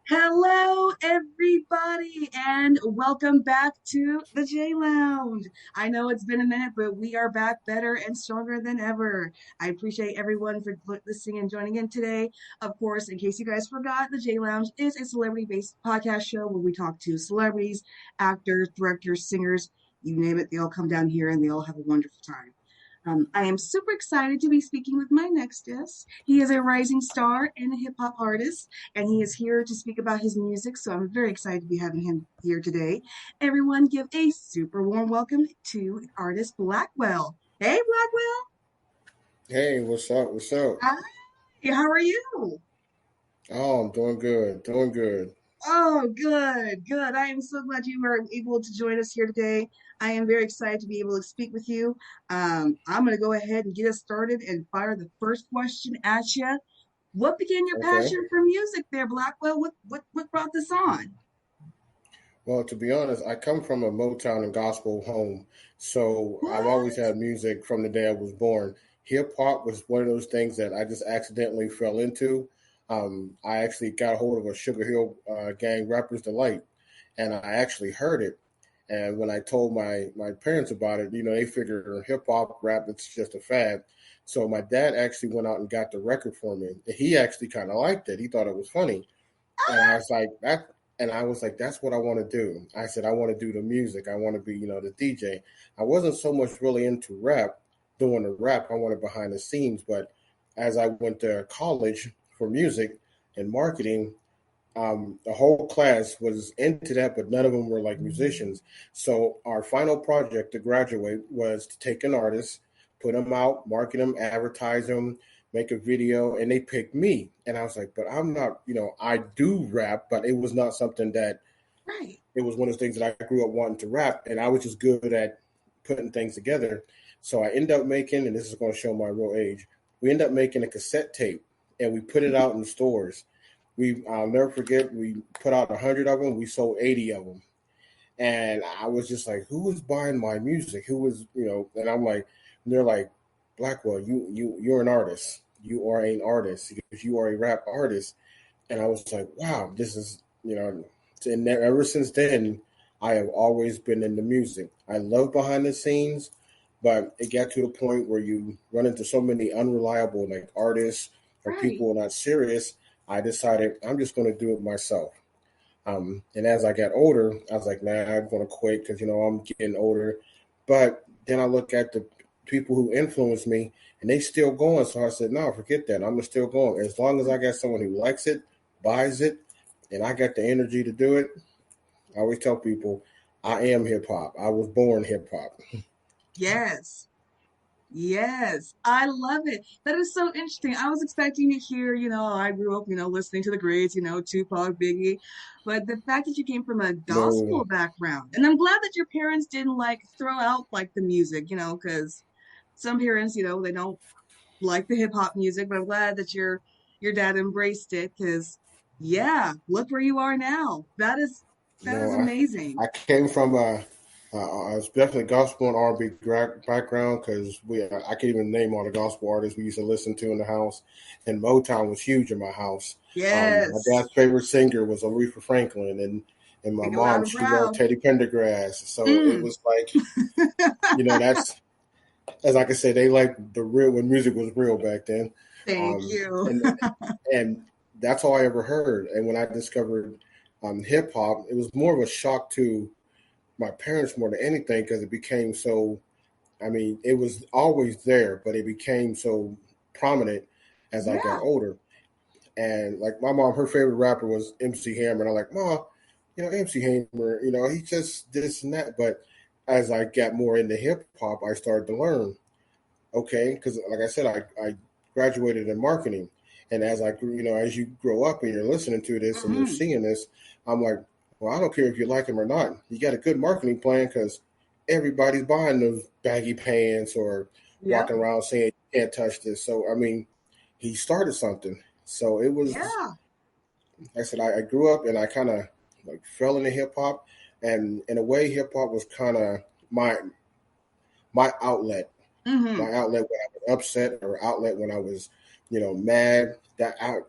Hello, everybody, and welcome back to the J Lounge. I know it's been a minute, but we are back better and stronger than ever. I appreciate everyone for listening and joining in today. Of course, in case you guys forgot, the J Lounge is a celebrity based podcast show where we talk to celebrities, actors, directors, singers, you name it, they all come down here and they all have a wonderful time. I am super excited to be speaking with my next guest. He is a rising star and a hip hop artist, and he is here to speak about his music. So I'm very excited to be having him here today. Everyone, give a super warm welcome to artist Blackwell. Hey, Blackwell. Hey, what's up? What's up? Hi. How are you? Oh, I'm doing good. Doing good. Oh, good, good. I am so glad you were able to join us here today. I am very excited to be able to speak with you. I'm going to go ahead and get us started and fire the first question at you. What began your Okay. passion for music there, Blackwell? What brought this on? Well, to be honest, I come from a Motown and gospel home. So I've always What? had music from the day I was born. Hip hop was one of those things that I just accidentally fell into. I actually got a hold of a Sugar Hill Gang Rappers Delight, and I actually heard it. And when I told my parents about it, they figured hip hop rap, it's just a fad. So my dad actually went out and got the record for me. He actually kind of liked it. He thought it was funny. And I was like, that and I was like, that's what I want to do. I said, I want to do the music. I want to be, the DJ. I wasn't so much really into rap, doing the rap. I wanted behind the scenes. But as I went to college for music and marketing, the whole class was into that, but none of them were like musicians. So our final project to graduate was to take an artist, put them out, market them, advertise them, make a video, and they picked me. And I was like, but I'm not, I do rap, but it was not something that Right. it was one of those things that I grew up wanting to rap, and I was just good at putting things together. So I end up making, and this is going to show my real age. We end up making a cassette tape, and we put it out in the stores. I'll never forget. We put out 100 of them. We sold 80 of them, and I was just like, "Who was buying my music? Who was, And I'm like, and they're like, Blackwell, you're an artist. You are an artist because you are a rap artist. And I was like, wow, this is, and ever since then, I have always been into music. I love behind the scenes, but it got to the point where you run into so many unreliable like artists or Right. people not serious. I decided I'm just going to do it myself. And as I got older, I was like, nah, I'm going to quit because, I'm getting older. But then I look at the people who influenced me and they still going. So I said, no, forget that. I'm still going. As long as I got someone who likes it, buys it, and I got the energy to do it, I always tell people, I am hip hop. I was born hip hop. Yes. Yes. I love it. That is so interesting. I was expecting to hear, I grew up, listening to the greats, Tupac, Biggie. But the fact that you came from a gospel No, background, and I'm glad that your parents didn't like throw out like the music, because some parents, they don't like the hip hop music, but I'm glad that your dad embraced it because yeah, look where you are now. That is no, I amazing. came from I was definitely gospel and R&B background because I can't even name all the gospel artists we used to listen to in the house, and Motown was huge in my house. My Yes. dad's favorite singer was Aretha Franklin, and my We go loud mom and she loved proud. Teddy Pendergrass. So it Mm. was like that's as I could say they liked the real when music was real back then, Thank um, you. and that's all I ever heard. And when I discovered hip hop, it was more of a shock to my parents more than anything because it became so. I mean, it was always there, but it became so prominent as I got Yeah. older. And like my mom, her favorite rapper was MC Hammer, and I'm like, Mom, MC Hammer, he just this and that. But as I got more into hip hop, I started to learn. Okay, because like I said, I graduated in marketing, and as I grew, as you grow up and you're listening to this and you're Hmm. seeing this, I'm like, well, I don't care if you like him or not. You got a good marketing plan because everybody's buying those baggy pants or Yep. walking around saying you can't touch this. So I mean, he started something. So it was. Yeah. Like I said I grew up and I kind of like fell into hip hop, and in a way, hip hop was kind of my my outlet Hmm. my outlet when I was upset or outlet when I was, mad. I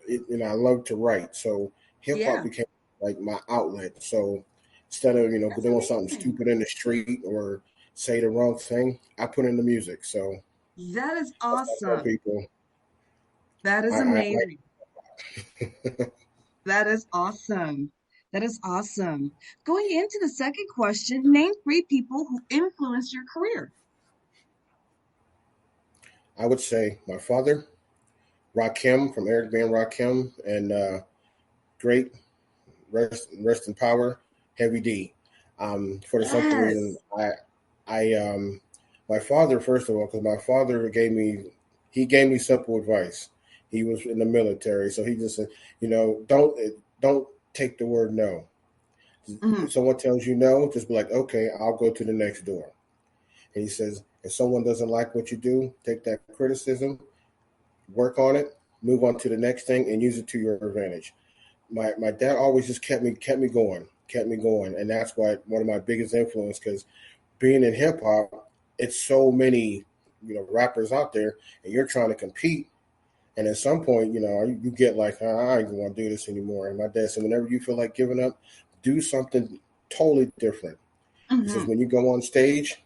love to write. So hip hop Yeah, became like my outlet. So instead of that's doing something amazing. stupid in the street or say the wrong thing, I put in the music. So That is that's what I tell awesome. people. That I, is I amazing. like. That is awesome. That is awesome. Going into the second question, name three people who influenced your career. I would say my father, Rakim from Eric Van Rakim, and great rest in power, Heavy D. For the simple reason, Yes. I my father, first of all, because my father gave me simple advice. He was in the military, so he just said, don't take the word no. Hmm. If someone tells you no, just be like, okay, I'll go to the next door. And he says, if someone doesn't like what you do, take that criticism, work on it, move on to the next thing, and use it to your advantage. My dad always just kept me going, and that's why one of my biggest influence. Because being in hip hop, it's so many rappers out there, and you're trying to compete. And at some point, you get like, I don't even want to do this anymore. And my dad said, whenever you feel like giving up, do something totally different. He says, Hmm. when you go on stage,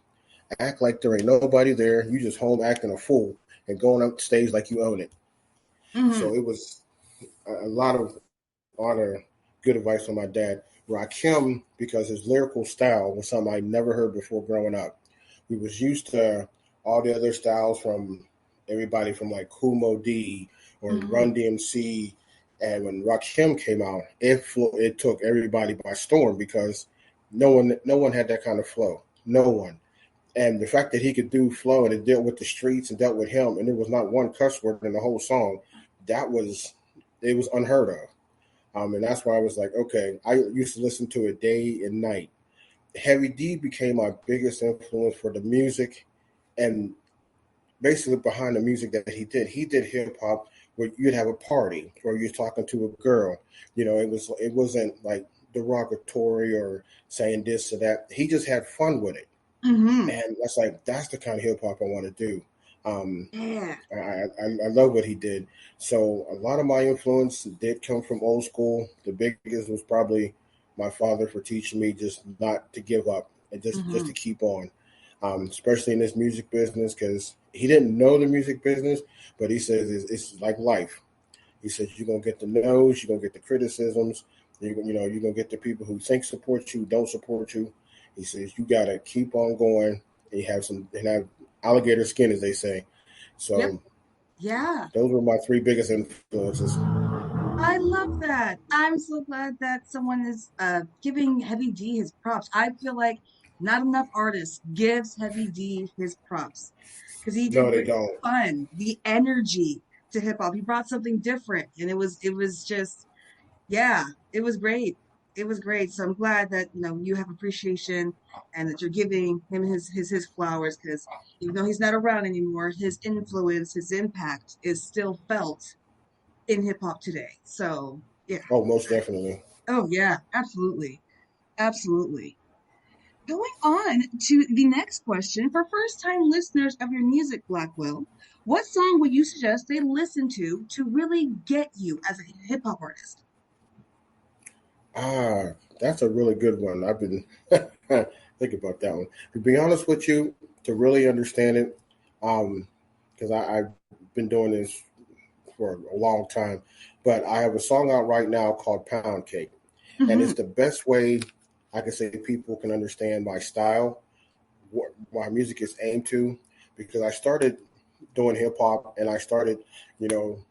act like there ain't nobody there. You just home acting a fool and going up stage like you own it. Hmm. So it was a lot of good advice from my dad. Rakim, because his lyrical style was something I never heard before growing up. We was used to all the other styles from everybody from like Kumo D or Hmm. Run DMC. And when Rakim came out, it took everybody by storm because no one had that kind of flow. No one. And the fact that he could do flow and it dealt with the streets and dealt with him, and there was not one cuss word in the whole song, that was it was unheard of. And that's why I was like, okay, I used to listen to it day and night. Heavy D became my biggest influence for the music and basically behind the music that he did. He did hip hop where you'd have a party or you're talking to a girl. It wasn't like derogatory or saying this or that. He just had fun with it. Hmm. And that's the kind of hip hop I want to do. Um, Yeah. I love what he did. So a lot of my influence did come from old school. The biggest was probably my father for teaching me just not to give up and just Hmm. to keep on, especially in this music business because he didn't know the music business, but he says it's like life. He says you're gonna get the no's, you're gonna get the criticisms, you're gonna get the people who think support you, don't support you. He says you gotta keep on going and have alligator skin, as they say. Yep. So Yeah. those were my three biggest influences. I love that. I'm so glad that someone is giving Heavy D his props. I feel like not enough artists gives Heavy D his props because he No, did they bring don't. fun, the energy to hip hop. He brought something different, and it was just yeah, it was great. It was great. So I'm glad that you have appreciation and that you're giving him his flowers because even though he's not around anymore, his influence, his impact is still felt in hip hop today. So yeah. Oh, most definitely. Oh yeah, absolutely. Absolutely. Going on to the next question. For first time listeners of your music, Blackwell, what song would you suggest they listen to really get you as a hip hop artist? Ah, that's a really good one. I've been think about that one. To be honest with you, to really understand it, because I've been doing this for a long time, but I have a song out right now called Pound Cake, and Hmm. it's the best way I can say people can understand my style, what my music is aimed to, because I started doing hip hop and I started,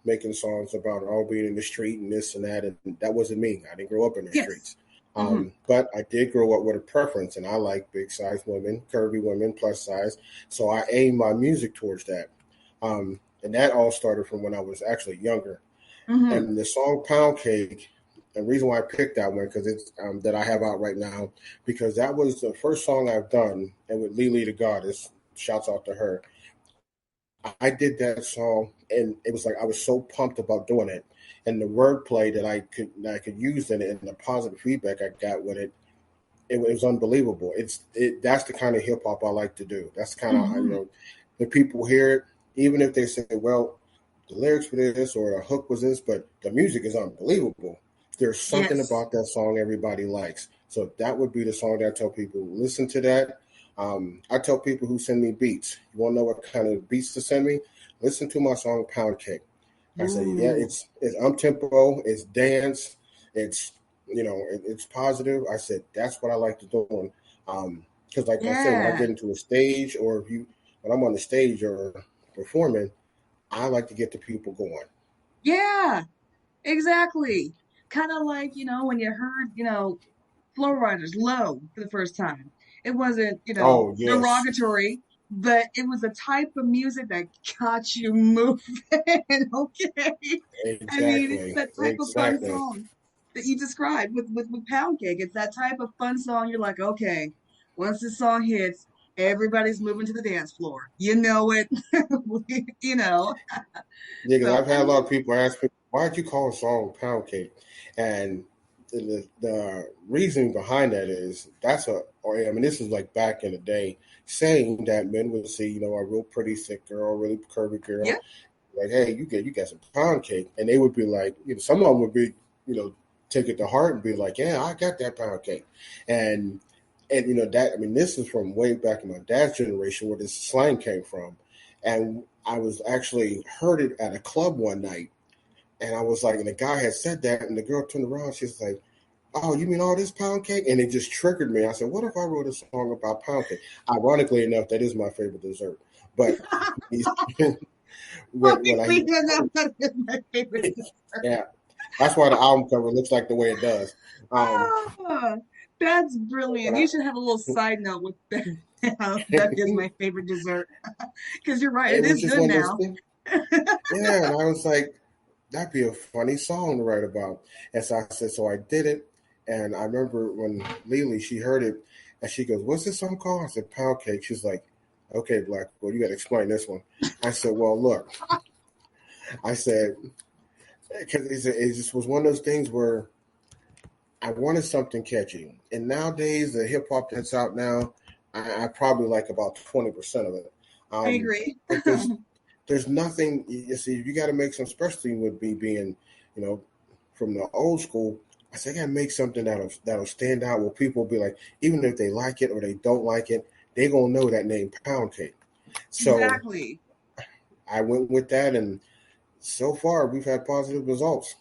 making songs about all being in the street and this and that, and that wasn't me. I didn't grow up in the Yes. streets. Hmm. But I did grow up with a preference, and I like big size women, curvy women, plus size. So I aim my music towards that. And that all started from when I was actually younger. Hmm. And the song Pound Cake, the reason why I picked that one because it's that I have out right now because that was the first song I've done, and with Lily the Goddess, shouts out to her. I did that song, and it was like I was so pumped about doing it, and the wordplay that I could use in it, and the positive feedback I got with it, it was unbelievable. That's the kind of hip hop I like to do. That's the kind of Hmm. the people hear it, even if they say, well, the lyrics for this or a hook was this, but the music is unbelievable. there's something Yes. about that song everybody likes. So that would be the song that I tell people listen to that. I tell people who send me beats, you want to know what kind of beats to send me? Listen to my song Pound Cake. I say, yeah, Ooh. it's up tempo, it's dance, it's it's positive. I said that's what I like to do. Because like I say, when I Yeah. get into a stage, or if you when I'm on the stage or performing, I like to get the people going. Yeah. Exactly. Kind of like, when you heard, Flow Riders Low for the first time. It wasn't, Oh yes, derogatory, but it was a type of music that got you moving. Okay. I mean, it's exactly, that type of fun exactly. song that you described with Pound Cake. It's that type of fun song. You're like, okay, once this song hits, everybody's moving to the dance floor. You know it. you know. Yeah, because So I've I had a lot love of people ask me, why'd you call a song Pound Cake? And the reasoning behind that is or I mean, this is like back in the day, saying that men would see, a real pretty thick girl, really curvy girl, yeah. like, hey, you got some pound cake. And they would be like, some of them would be, take it to heart and be like, yeah, I got that pound cake. And, that, I mean, this is from way back in my dad's generation where this slang came from. And I was actually heard it at a club one night, and I was like, and the guy had said that, and the girl turned around. She's like, "Oh, you mean all this pound cake?" And it just triggered me. I said, "What if I wrote a song about pound cake?" Ironically enough, that is my favorite dessert. But when I Obviously, that is my favorite dessert. yeah, that's why the album cover looks like the way it does. Um, Ah, that's but brilliant. You should have a little side note with that. That is my favorite dessert. Because you're right, it it was is just good one of those now. things. Yeah, and I was like, that'd be a funny song to write about. And so I said, so I did it. And I remember when Lily, she heard it, and she goes, "What's this song called?" I said, "Pound Cake." She's like, "Okay, Blackwell, you got to explain this one." I said, "Well, look," I said, because it just was one of those things where I wanted something catchy. And nowadays, the hip hop that's out now, I probably like about 20% of it. I Um, agree. but there's nothing. You see, you got to make some, especially with me being, you know, from the old school. I say I got to make something that'll stand out. Where people will be like, even if they like it or they don't like it, they gonna know that name Pound Cake. So Exactly. I went with that, and so far we've had positive results.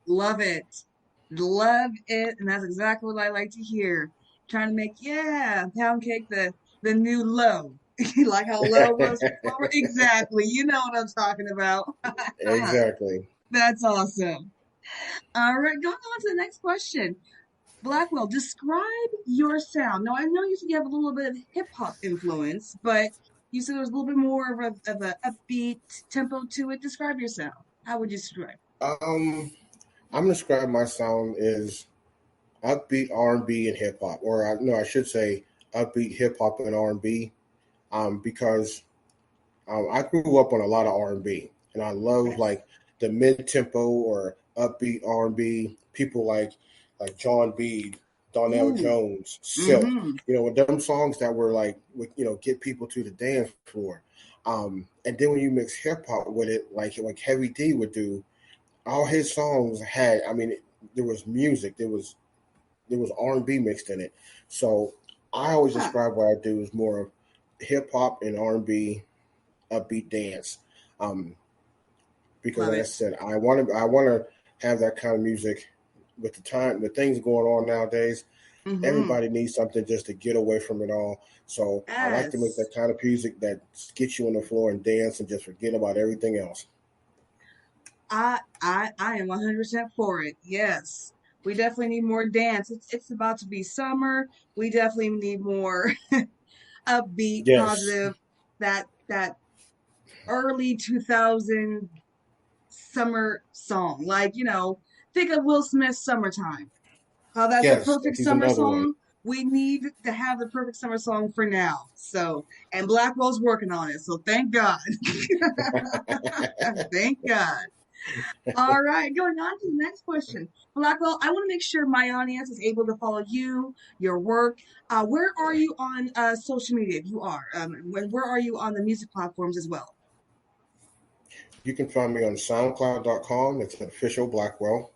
Love it. Love it. And that's exactly what I like to hear. Trying to make, yeah, pound cake the new low. Like how low was before. Exactly. You know what I'm talking about. Exactly. That's awesome. All right, going on to the next question. Blackwell, describe your sound. Now, I know you said you have a little bit of hip hop influence, but you said there's a little bit more of a upbeat tempo to it. Describe your sound. How would you describe? Um, I'm gonna describe my sound as upbeat R&B and hip hop, or no, I should say upbeat hip hop and R&B, because I grew up on a lot of R&B, and I love Yes. like the mid tempo or upbeat R&B. People like John Beede, Donnell Ooh. Jones, Silk. Mm-hmm. With them songs that were like, get people to the dance floor. And then when you mix hip hop with it, like Heavy D would do, all his songs had. I mean, there was music, there was R&B mixed in it. So I always Huh. describe what I do as more of hip hop and R&B upbeat dance. Um, because Love like I it. said, I want to have that kind of music with the time, with things going on nowadays. Mm-hmm. Everybody needs something just to get away from it all. So I like to make Yes. that kind of music that gets you on the floor and dance and just forget about everything else. I am 100% for it. Yes. We definitely need more dance. It's about to be summer. We definitely need more upbeat, Yes, positive, that early 2000 summer song. Like, think of Will Smith's Summertime. How that's a yes, perfect he's summer another one. song. We need to have the perfect summer song for now. So, and Blackwell's working on it. So thank God. Thank God. All right, going on to the next question. Blackwell, I want to make sure my audience is able to follow you, your work. Where are you on social media if you are? Where are you on the music platforms as well? You can find me on SoundCloud.com. It's official Blackwell.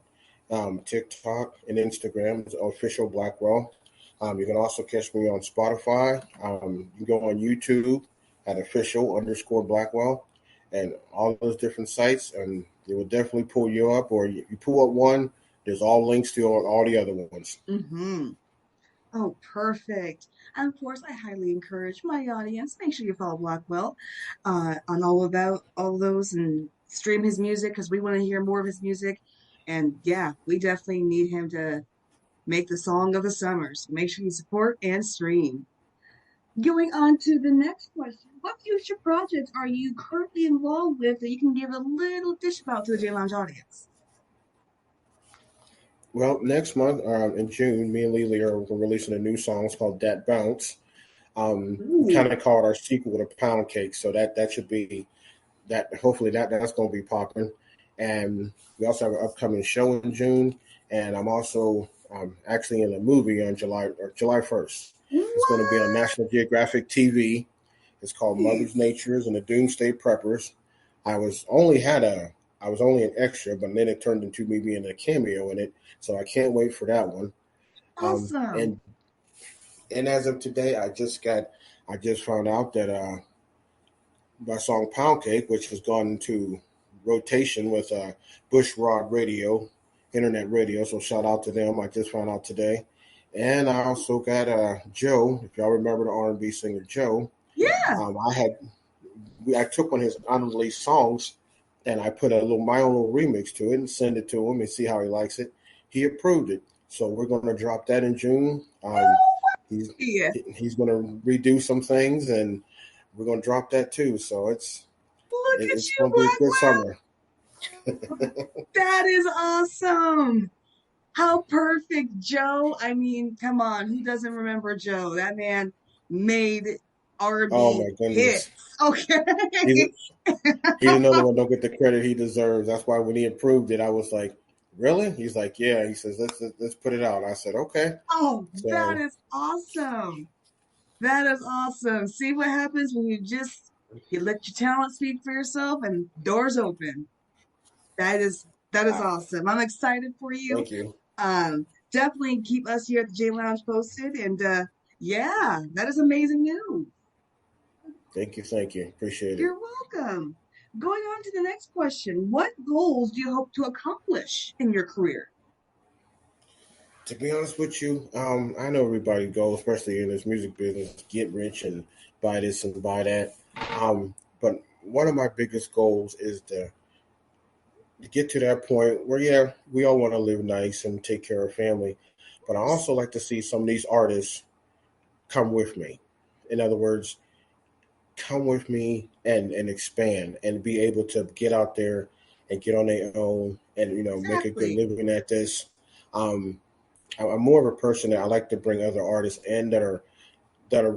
TikTok, and Instagram is official Blackwell. You can also catch me on Spotify. You can go on YouTube at official underscore Blackwell, and all those different sites, and it will definitely pull you up. Or you pull up one, there's all links to all the other ones. Mm-hmm. Oh, perfect. And of course, I highly encourage my audience, make sure you follow Blackwell on all those and stream his music because we want to hear more of his music. And yeah, we definitely need him to make the song of the summer. So make sure you support and stream. Going on to the next question. What future projects are you currently involved with that you can give a little dish about to the J Lounge audience? Well, next month in June, me and Lily are releasing a new song. It's called "Dat Bounce." We kind Ooh, of call it our sequel to Pound Cake, so that should be that. Hopefully, that's going to be popping. And we also have an upcoming show in June, and I'm also actually in a movie on July 1st. It's going to be on what? National Geographic TV. It's called Mother's Natures and the Doomsday Preppers. I was only had a I was only an extra, but then it turned into me being a cameo in it. So I can't wait for that one. Um, Awesome. and and as of today, I just found out that my song Pound Cake, which has gone into rotation with Bushrod Radio, internet radio. So shout out to them. I just found out today. And I also got Joe, if y'all remember the R&B singer Joe. Yeah. I took one of his unreleased songs and I put a little my own little remix to it and send it to him and see how he likes it. He approved it, so we're going to drop that in June. He's Yeah. he's going to redo some things and we're going to drop that too. So Look at it's you, going to be a good Blackwell. summer. That is awesome. How perfect, Joe. I mean, come on, who doesn't remember Joe? That man made Oh R&B my hits. goodness, Okay. he's he's another one. Don't get the credit he deserves. That's why when he approved it, I was like, really? He's like, yeah. He says let's put it out. I said okay. Oh, that So is awesome. That is awesome. See what happens when you let your talent speak for yourself and doors open. That is uh, awesome. I'm excited for you. thank you, Definitely keep us here at the J Lounge posted. And yeah, that is amazing news. thank you. Appreciate it. You're welcome. Going on to the next question. What goals do you hope to accomplish in your career? To be honest with you, I know everybody goes, especially in this music business, get rich and buy this and buy that. But one of my biggest goals is to get to that point where, yeah, we all want to live nice and take care of family. But I also like to see some of these artists come with me. In other words, come with me and expand and be able to get out there and get on their own and make a good Exactly. living at this. Um, I'm more of a person that I like to bring other artists in that are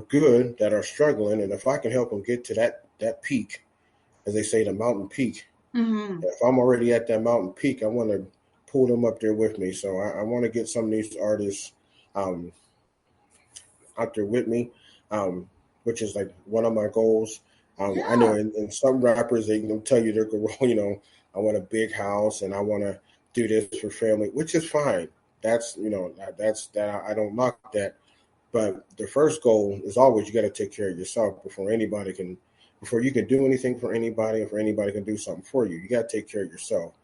good, that are struggling, and if I can help them get to that peak, as they say, the mountain peak. Hmm. If I'm already at that mountain peak, I want to pull them up there with me. So I want to get some of these artists um, out there with me, um, which is like one of my goals. I know Yeah, in some rappers they can tell you they're I want a big house and I want to do this for family, which is fine. That's that's that I don't knock that. But the first goal is always you got to take care of yourself before you can do anything for anybody or for anybody can do something for you. You got to take care of yourself.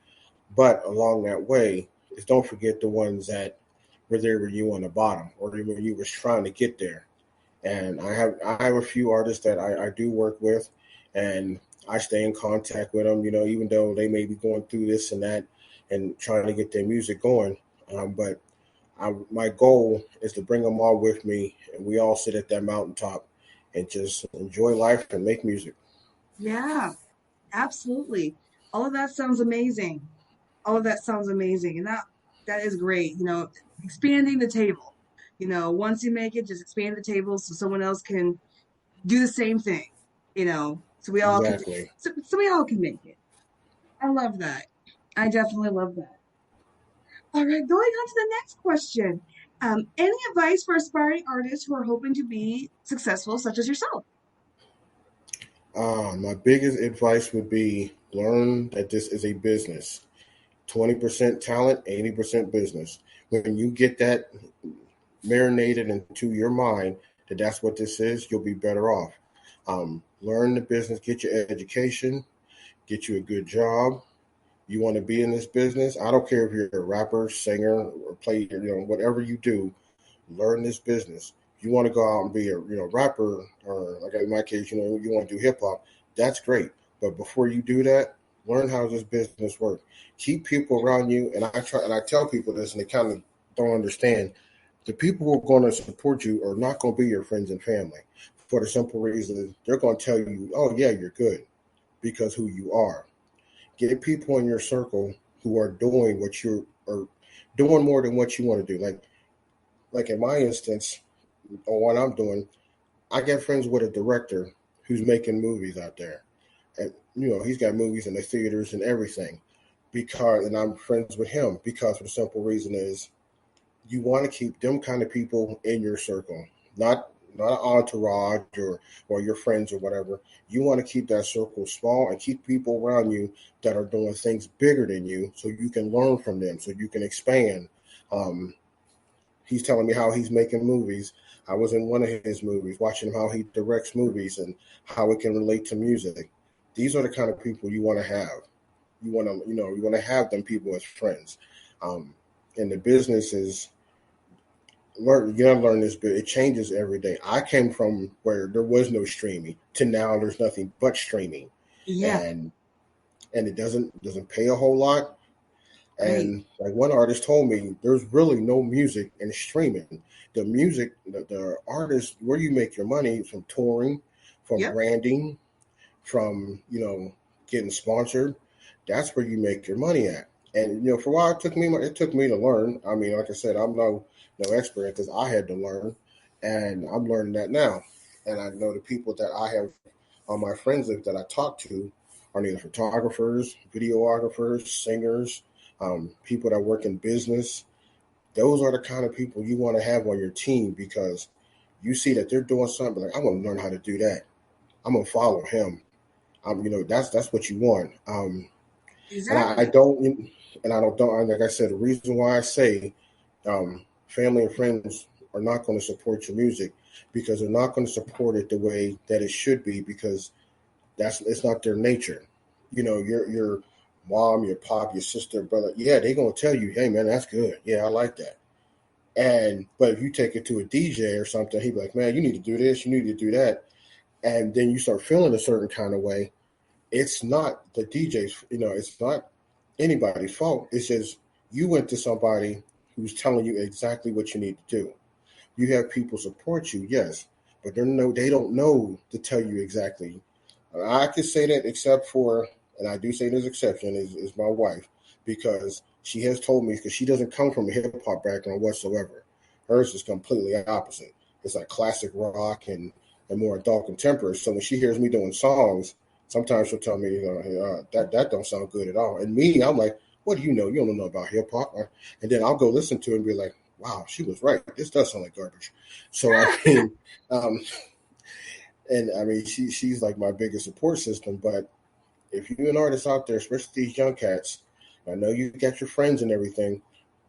But along that way, is don't forget the ones that were there with you on the bottom or when you was trying to get there. And I have a few artists that I do work with, and I stay in contact with them. Even though they may be going through this and that, and trying to get their music going. But my goal is to bring them all with me, and we all sit at that mountaintop and just enjoy life and make music. yeah, absolutely. All of that sounds amazing. All of that sounds amazing. And that is great. Expanding the table. Once you make it, just expand the table so someone else can do the same thing, so we all can Exactly. so we all can make it. I love that. I definitely love that. All right, going on to the next question. Any advice for aspiring artists who are hoping to be successful, such as yourself? My biggest advice would be learn that this is a business. 20% talent, 80% business. When you get that marinated into your mind that that's what this is, you'll be better off. Learn the business, get your education, get you a good job. You want to be in this business. I don't care if you're a rapper, singer, or play, whatever you do. Learn this business. If you want to go out and be a rapper, or like in my case, you want to do hip hop. That's great. But before you do that, learn how this business works. Keep people around you, and I tell people this, and they kind of don't understand. The people who are going to support you are not going to be your friends and family, for the simple reason they're going to tell you, "Oh yeah, you're good," because who you are. Get people in your circle who are doing what you are doing more than what you want to do. Like in my instance, on what I'm doing, I get friends with a director who's making movies out there, and he's got movies in the theaters and everything. And I'm friends with him because the simple reason is you want to keep them kind of people in your circle, not an entourage or your friends or whatever. You want to keep that circle small and keep people around you that are doing things bigger than you, so you can learn from them, so you can expand. Um, he's telling me how he's making movies. I was in one of his movies, watching how he directs movies and how it can relate to music. These are the kind of people you want to have. You want to have them people as friends. Um, and the business is you gotta learn this, but it changes every day. I came from where there was no streaming to now there's nothing but streaming, Yeah, and it doesn't pay a whole lot. right. And like one artist told me, there's really no music in streaming. The music, the artist, where you make your money is from touring, from Yep. branding, from getting sponsored. That's where you make your money at. And for a while, it took me to learn. I mean, like I said, I'm no expert because I had to learn, and I'm learning that now. And I know the people that I have on my friends list that I talk to are either photographers, videographers, singers, people that work in business. Those are the kind of people you want to have on your team because you see that they're doing something like I want to learn how to do that. I'm gonna follow him. That's what you want. And I Exactly. don't, and I don't, like I said, the reason why I say family and friends are not going to support your music because they're not going to support it the way that it should be because it's not their nature. Your mom, your pop, your sister, brother, yeah, they're going to tell you, hey man, that's good. Yeah, I like that. But if you take it to a DJ or something, he'd be like, man, you need to do this, you need to do that, and then you start feeling a certain kind of way. It's not the DJ's, it's not anybody's fault. It's just you went to somebody who's telling you exactly what you need to do. You have people support you, yes, but they don't know to tell you exactly. I could say that except for, and I do say there's exception, is my wife, because she has told me, because she doesn't come from a hip hop background whatsoever. Hers is completely opposite. It's like classic rock and more adult contemporary. So when she hears me doing songs, sometimes she'll tell me, hey, that don't sound good at all. And me, I'm like, what do you know? You don't know about hip hop. And then I'll go listen to it and be like, wow, she was right. This does sound like garbage. So I mean, um, and I mean, she's like my biggest support system. But if you're an artist out there, especially these young cats, I know you got your friends and everything,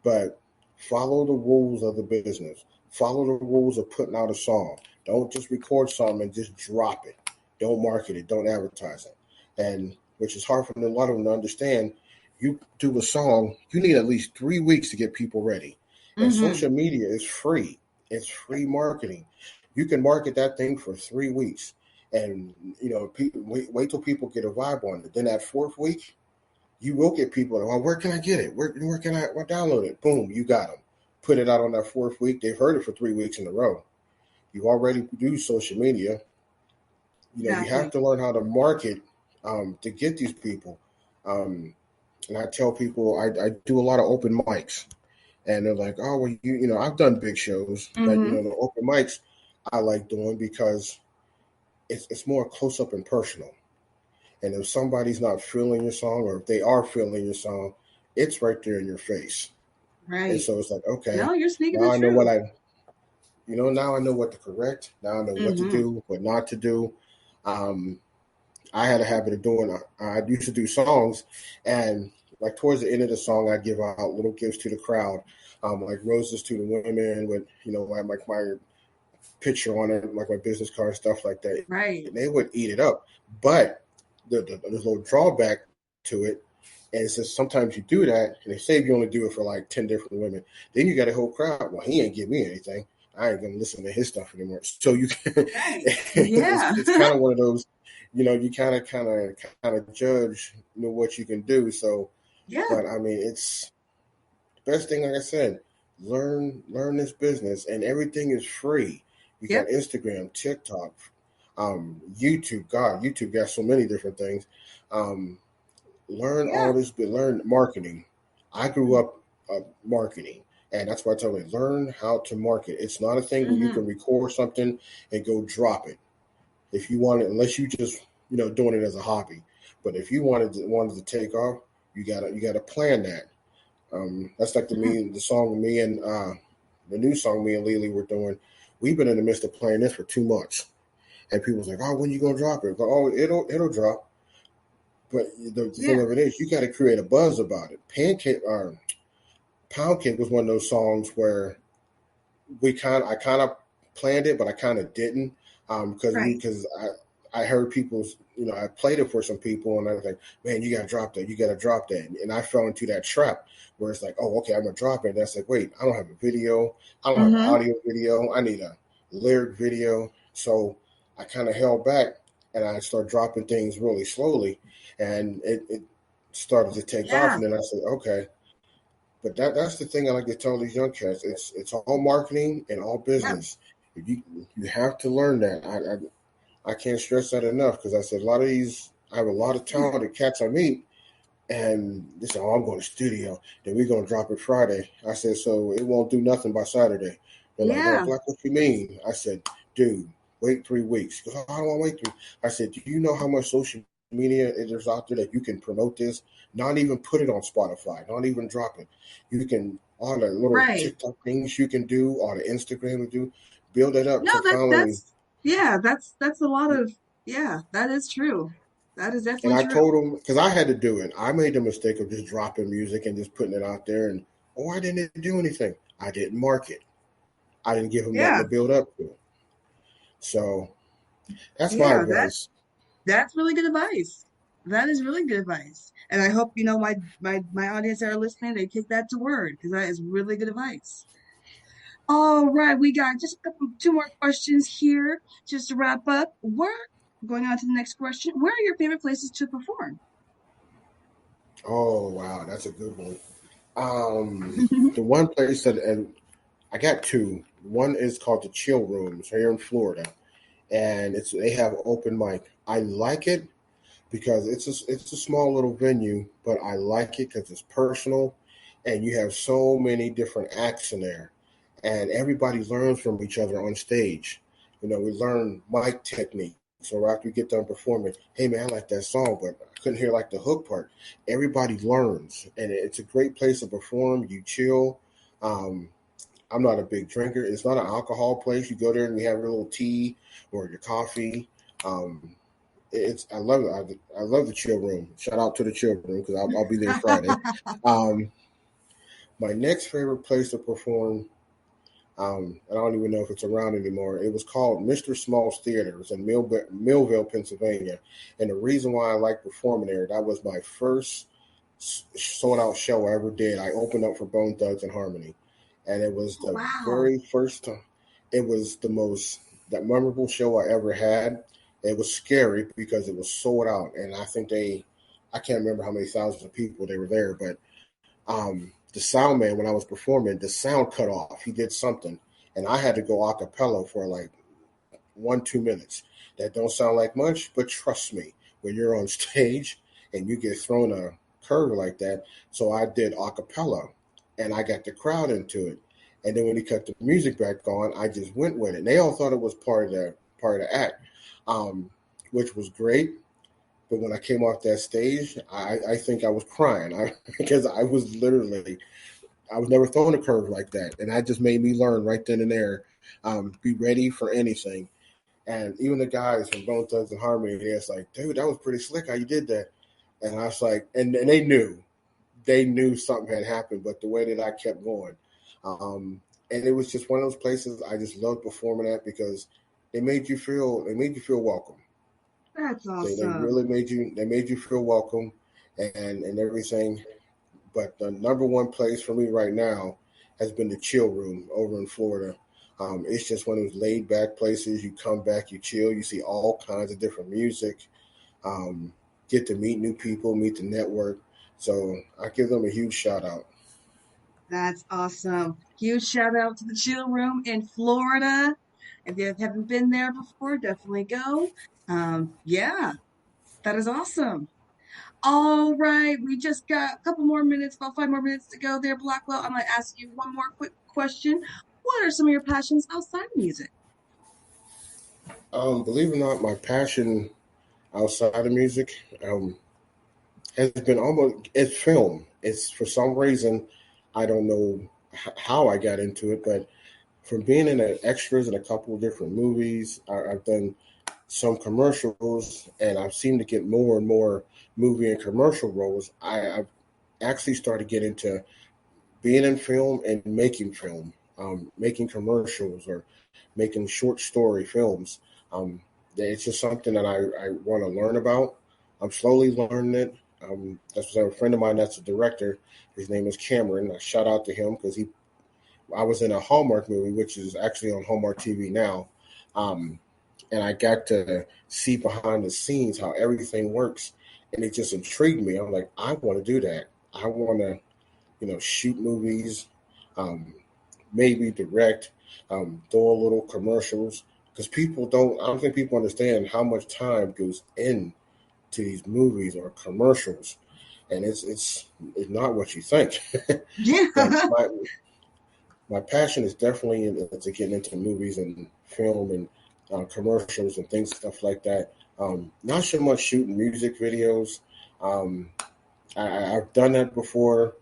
but follow the rules of the business. Follow the rules of putting out a song. Don't just record something and just drop it. Don't market it. Don't advertise it. And which is hard for a lot of them to understand. You do a song, you need at least 3 weeks to get people ready. And Mm-hmm. social media is free. It's free marketing. You can market that thing for 3 weeks and people wait till people get a vibe on it. Then that fourth week, you will get people. Well, where can I get it? Where can I download it? Boom, you got them. Put it out on that fourth week. They've heard it for 3 weeks in a row. You already do social media. You have Exactly. to learn how to market to get these people. Um, and I tell people I do a lot of open mics, and they're like, "Oh, well, I've done big shows, but Mm-hmm. the open mics I like doing because it's more close up and personal. And if somebody's not feeling your song, or if they are feeling your song, it's right there in your face. And Right. so it's like, okay, No, you're speaking now the I know what truth. now I know what to correct. Now I know what to Mm-hmm. do, what not to do. Um, I had a habit of doing. I used to do songs, and like towards the end of the song, I give out little gifts to the crowd, like roses to the women with like my picture on it, like my business card, stuff like that. Right. And they would eat it up. But there's a little drawback to it. And since sometimes you do that, and they say you only do it for like 10 different women, then you got a whole crowd. Well, he ain't give me anything. I ain't gonna listen to his stuff anymore. So you can, Right. it's Yeah. it's kind of one of those, you kind of judge what you can do. So, Yeah. but I mean, it's the best thing. Like I said, learn this business, and everything is free. You got Yep. Instagram, TikTok, YouTube. God, YouTube got so many different things. Um, learn Yeah. all this, but learn marketing. I grew up marketing, and that's why I tell you, learn how to market. It's not a thing where you Hmm. can record something and go drop it. If you want it, unless you just doing it as a hobby. But if you wanted to take off, you gotta plan that. That's like Hmm. the song me and the new song me and Lily were doing. We've been in the midst of playing this for 2 months, and people's like, "Oh, when you gonna drop it?" But, oh, it'll drop. But the thing Yeah. of it is, you got to create a buzz about it. Pancake or Pound Cake was one of those songs where I kind of planned it, but I kind of didn't, Right. because I heard people's I played it for some people, and I was like, man, you got to drop that, you got to drop that, and I fell into that trap where it's like, oh, okay, I'm gonna drop it. And that's like, wait, I don't have a video, I don't have an Hmm. audio video, I need a lyric video, so I kind of held back, and I started dropping things really slowly, and it started to take off, Yeah. and then I said, okay. But that's the thing I like to tell these young cats. It's all marketing and all Yeah. business. You have to learn that. I can't stress that enough because I said a lot of these. I have a lot of Yeah. talented cats I meet, and they say, "Oh, I'm going to studio. Then we're going to drop it Friday." I said, "So it won't do nothing by Saturday." They're like, "Oh, Yeah. Black, what you mean?" I said, "Dude, wait 3 weeks." Because I don't want to wait 3. I said, "Do you know how much social media there's out there that you can promote this? Not even put it on Spotify. Not even drop it. You can all the little Right. TikTok things you can do, all the Instagram you do, build it up No, to finally." that's a lot of, yeah, that is true. That is And definitely I true. told him because I had to do it. I made the mistake of just dropping music and just putting it out there, and oh, I didn't do anything. I didn't market. I didn't give him nothing Yeah. to build up to. So that's my Yeah, advice. that's really good advice. That is really good advice. And I hope, my audience that are listening, they take that to word because that is really good advice. All right, we got just two more questions here just to wrap up. Where Going on to the next question, where are your favorite places to perform? Oh wow, that's a good one. The one place that and I got two. One is called the Chill Rooms here in Florida, and they have open mic. I like it because it's a small little venue, but I like it because it's personal, and you have so many different acts in there, and everybody learns from each other on stage. We learn mic technique. So after we get done performing, hey man, I like that song, but I couldn't hear like the hook part. Everybody learns, and it's a great place to perform. You chill. Um, I'm not a big drinker. It's not an alcohol place. You go there and you have your little tea or your coffee. Um, it's I love it. I love the chill room. Shout out to the chill room because I'll be there Friday. Um, my next favorite place to perform, I don't even know if it's around anymore. It was called Mr. Small's Theater. It was in Millville, Pennsylvania, and the reason why I like performing there, that was my first sold out show I ever did. I opened up for Bone Thugs and Harmony, and it was Oh, the wow. very first time. It was the most that memorable show I ever had. It was scary because it was sold out, and I can't remember how many thousands of people they were there, but the sound man when I was performing, the sound cut off. He did something, and I had to go a cappella for like 1 2 minutes. That don't sound like much, but trust me, when you're on stage and you get thrown a curve like that. So I did a cappella, and I got the crowd into it. And then when he cut the music back on, I just went with it. And they all thought it was part of the act, um, which was great. But when I came off that stage, I think I was crying because I was never thrown a curve like that, and that just made me learn right then and there. Be ready for anything. And even the guys from Bone Thugs and Harmony, they're like, dude, that was pretty slick how you did that. And I was like, and they knew. they knew something had happened, but the way that I kept going, um, and it was just one of those places I just loved performing at because they made you feel welcome. That's They awesome. really made you feel welcome, and everything. But the number one place for me right now has been the chill room over in Florida. It's just one of those laid back places. You come back, you chill, you see all kinds of different music, um, get to meet new people, meet the network. So I give them a huge shout out. That's awesome. Huge shout out to the Chill Room in Florida. If you haven't been there before, definitely go. Yeah, that is awesome. All right, we just got a couple more minutes, about 5 more minutes to go there, Blackwell. I'm going to ask you one more quick question. What are some of your passions outside of music? Believe it or not, my passion outside of music um, has been almost it's film. It's for some reason I don't know how I got into it, but from being in the extras in a couple of different movies, I've done some commercials, and I've seemed to get more and more movie and commercial roles. I've actually started getting into being in film and making film, making commercials or making short story films. Um, it's just something that I want to learn about. I'm slowly learning it. That's a friend of mine that's a director. His name is Cameron. I shout out to him because I was in a Hallmark movie, which is actually on Hallmark TV now. Um, and I got to see behind the scenes how everything works, and it just intrigued me. I'm like, I want to do that. I want to, shoot movies, um, maybe direct, do a little commercials, because people don't. I don't think people understand how much time goes into these movies or commercials, and it's not what you think. Yeah. But my passion is definitely into getting into movies and film and commercials and things stuff like that. Not so much shooting music videos. Um, I've done that before.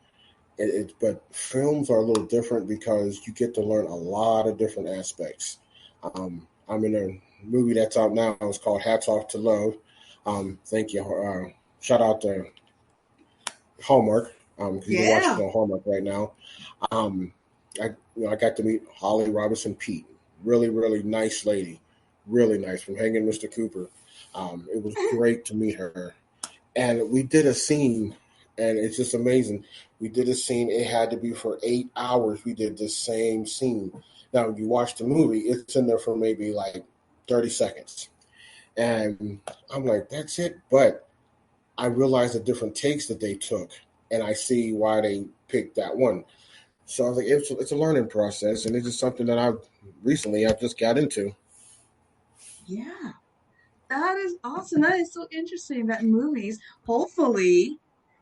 But films are a little different because you get to learn a lot of different aspects. I'm in a movie that's out now. It's called Hats Off to Love. Thank you. Shout out to Hallmark because you can watch Yeah. it on Hallmark right now. Um, I got to meet Holly Robinson Pete. Really, really nice lady. Really nice from Hanging Mr. Cooper. It was great to meet her. And we did a scene, and it's just amazing. We did a scene, it had to be for 8 hours. We did the same scene. Now, you watch the movie, it's in there for maybe like 30 seconds. And I'm like, that's it. But I realized the different takes that they took, and I see why they picked that one. So I was like, it's a learning process, and it's just something that I've just got into. Yeah. That is awesome. That is so interesting that in movies, hopefully,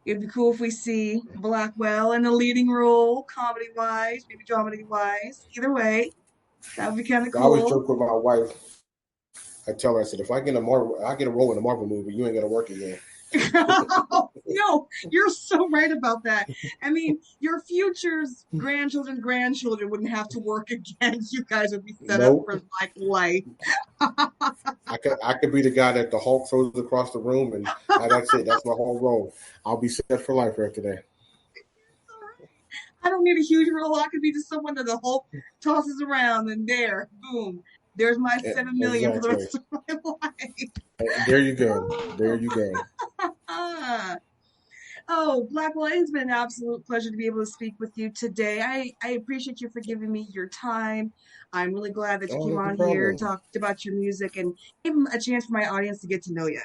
it'd be cool if we see Blackwell in a leading role, comedy wise, maybe dramedy wise. Either way, that would be kind of I always cool. joke with my wife. I tell her, I said, if I get a role in a Marvel movie, you ain't gonna work again. No, you're so right about that. I mean, your future's grandchildren wouldn't have to work again. You guys would be set up Nope. for like life. I could be the guy that the Hulk throws across the room, and that's it. That's my whole role. I'll be set for life after that. I don't need a huge role. I could be just someone that the Hulk tosses around and there, boom, there's my 7 million for the Exactly. rest of my life. There you go. There you go. Ah. Oh, Blackwell, it's been an absolute pleasure to be able to speak with you today. I appreciate you for giving me your time. I'm really glad that you Oh, came no on here, problem. talked about your music, and gave them a chance for my audience to get to know you.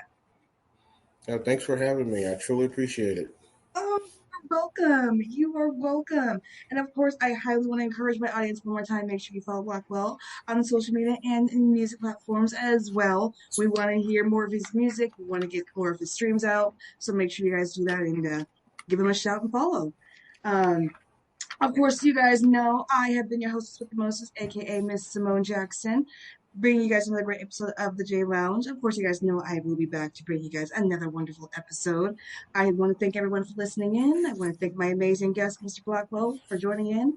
Thanks for having me. I truly appreciate it. Oh, you're welcome. You are welcome. And of course, I highly want to encourage my audience one more time. Make sure you follow Blackwell on social media and in music platforms as well. We want to hear more of his music. We want to get more of his streams out. So make sure you guys do that and give him a shout and follow. Um, of course, you guys know I have been your hostess with the mostest, aka Miss Simone Jackson, bringing you guys another great episode of the J Lounge. Of course, you guys know I will be back to bring you guys another wonderful episode. I want to thank everyone for listening in. I want to thank my amazing guest, Mr. Blackwell, for joining in.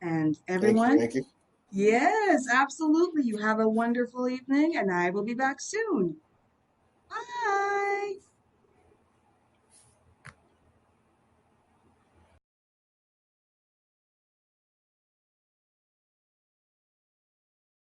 And Thank you. everyone, Thank you. yes, absolutely. You have a wonderful evening, and I will be back soon. Bye.